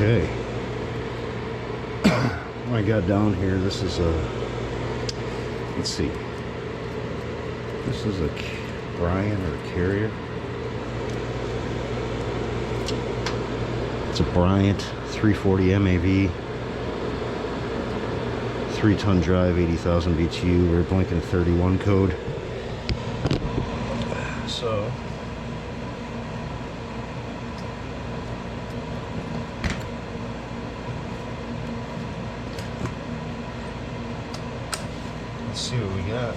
Okay. When I got down here, this is a, let's see, this is a Bryant or Carrier. It's a Bryant 340 MAV, 3-ton drive, 80,000 BTU. We're blinking 31 code. So let's see what we got.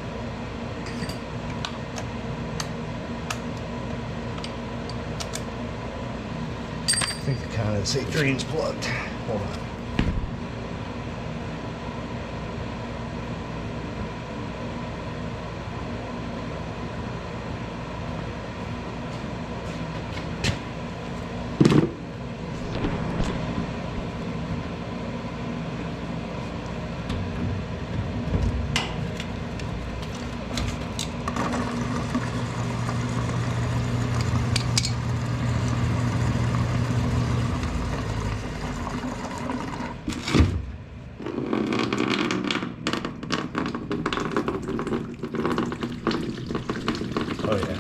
I think the condensate drain's plugged. Hold on. Oh yeah.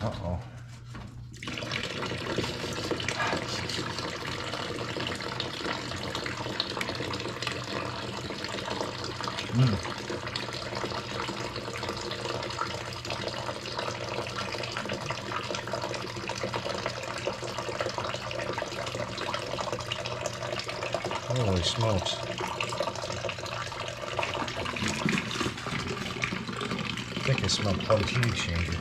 Uh-oh. Holy smokes. I think I smell plugged heat exchanger.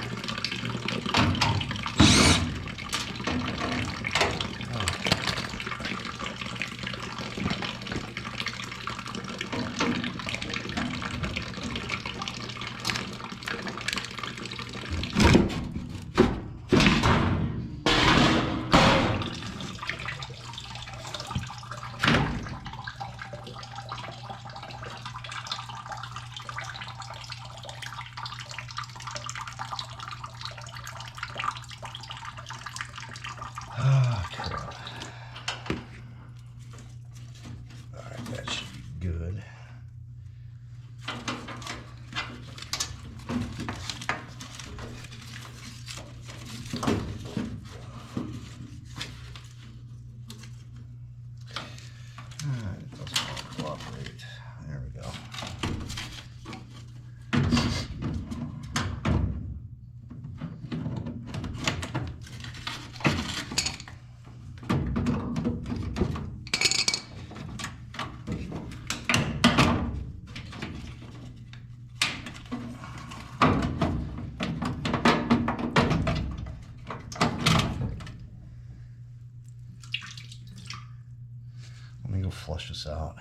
Flush this out.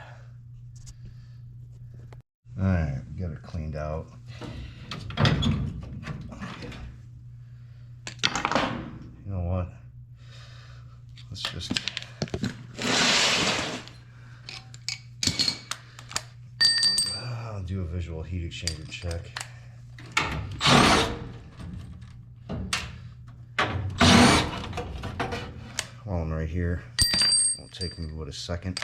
Alright, we got it cleaned out. You know what? Let's just I'll do a visual heat exchanger check. While I'm right here, won't take me but a second.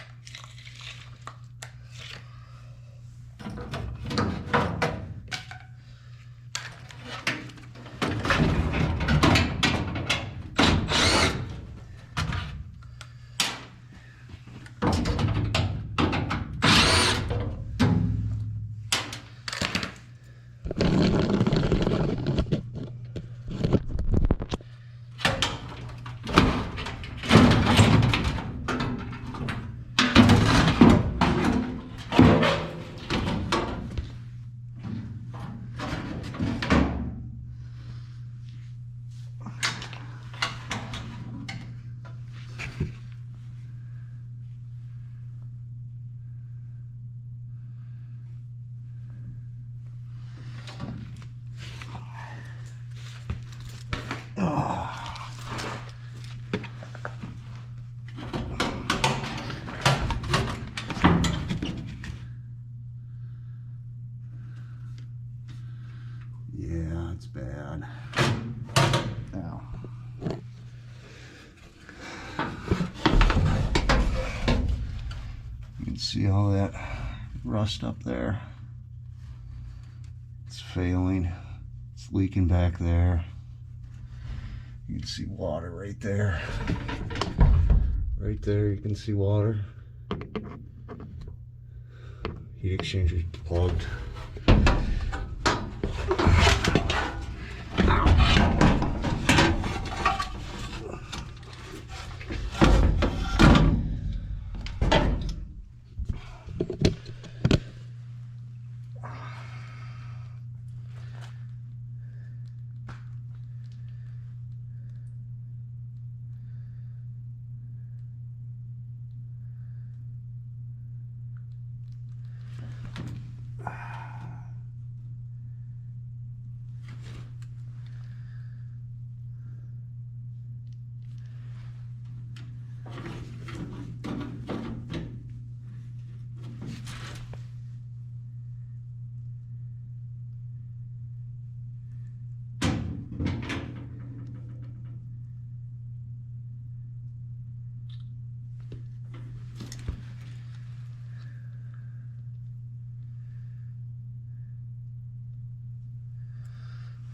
That's bad. Now, you can see all that rust up there. It's failing. It's leaking back there. You can see water right there. Right there, you can see water. Heat exchanger plugged.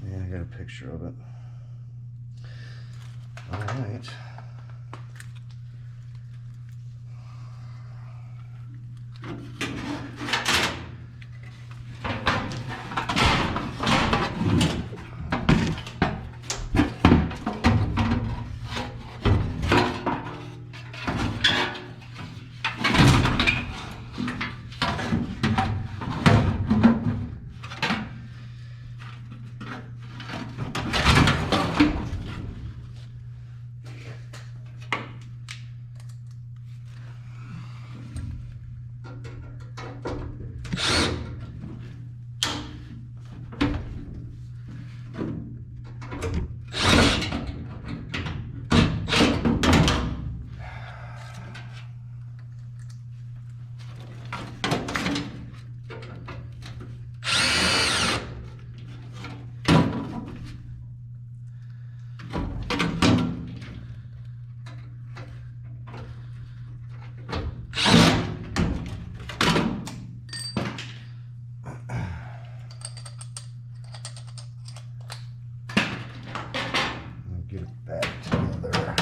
Yeah, I got a picture of it. All right. Get it back together.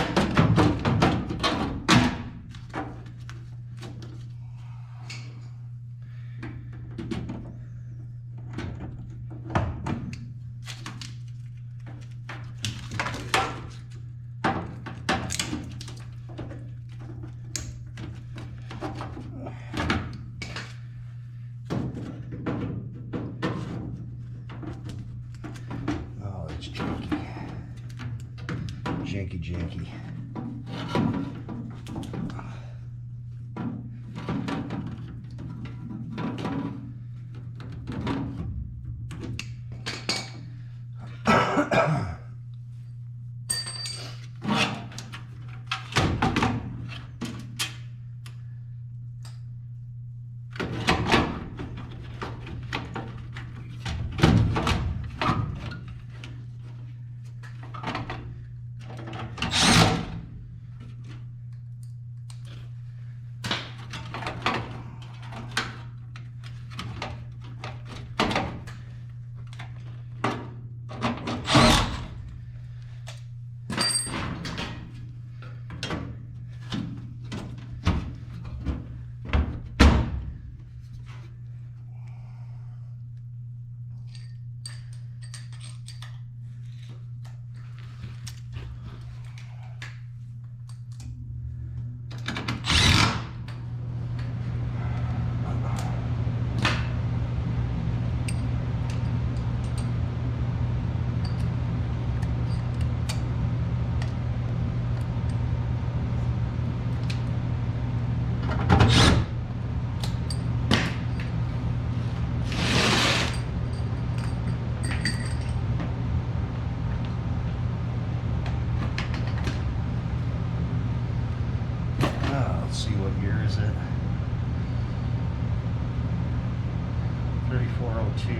Oh, it's janky. Janky. Let's see, what year is it? 3402.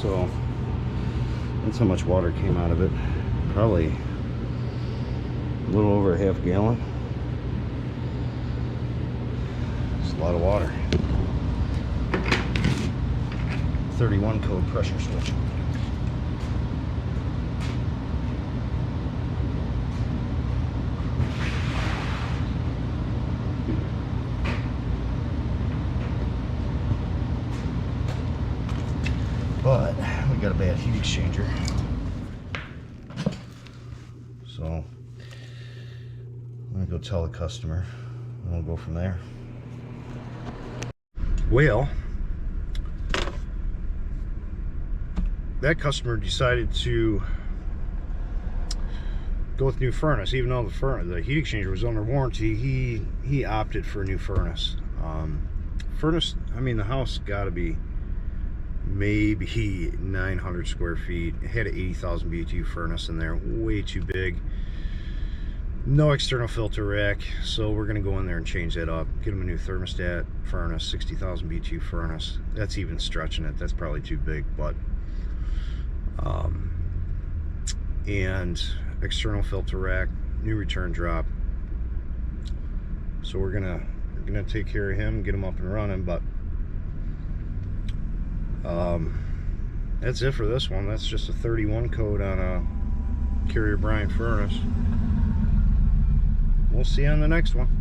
So that's how much water came out of it. Probably a little over a half gallon. It's a lot of water. 31 code pressure switch. But we got a bad heat exchanger, so I'm gonna go tell the customer and we'll go from there. Well, that customer decided to go with new furnace, even though the heat exchanger was under warranty. He opted for a new furnace. Furnace, I mean, the house got to be maybe 900 square feet. It had an 80,000 BTU furnace in there, way too big. No external filter rack, so we're gonna go in there and change that up. Get him a new thermostat furnace, 60,000 BTU furnace. That's even stretching it. That's probably too big, but and external filter rack, new return drop. So we're gonna take care of him, get him up and running. But that's it for this one. That's just a 31 code on a Carrier Bryant furnace. We'll see you on the next one.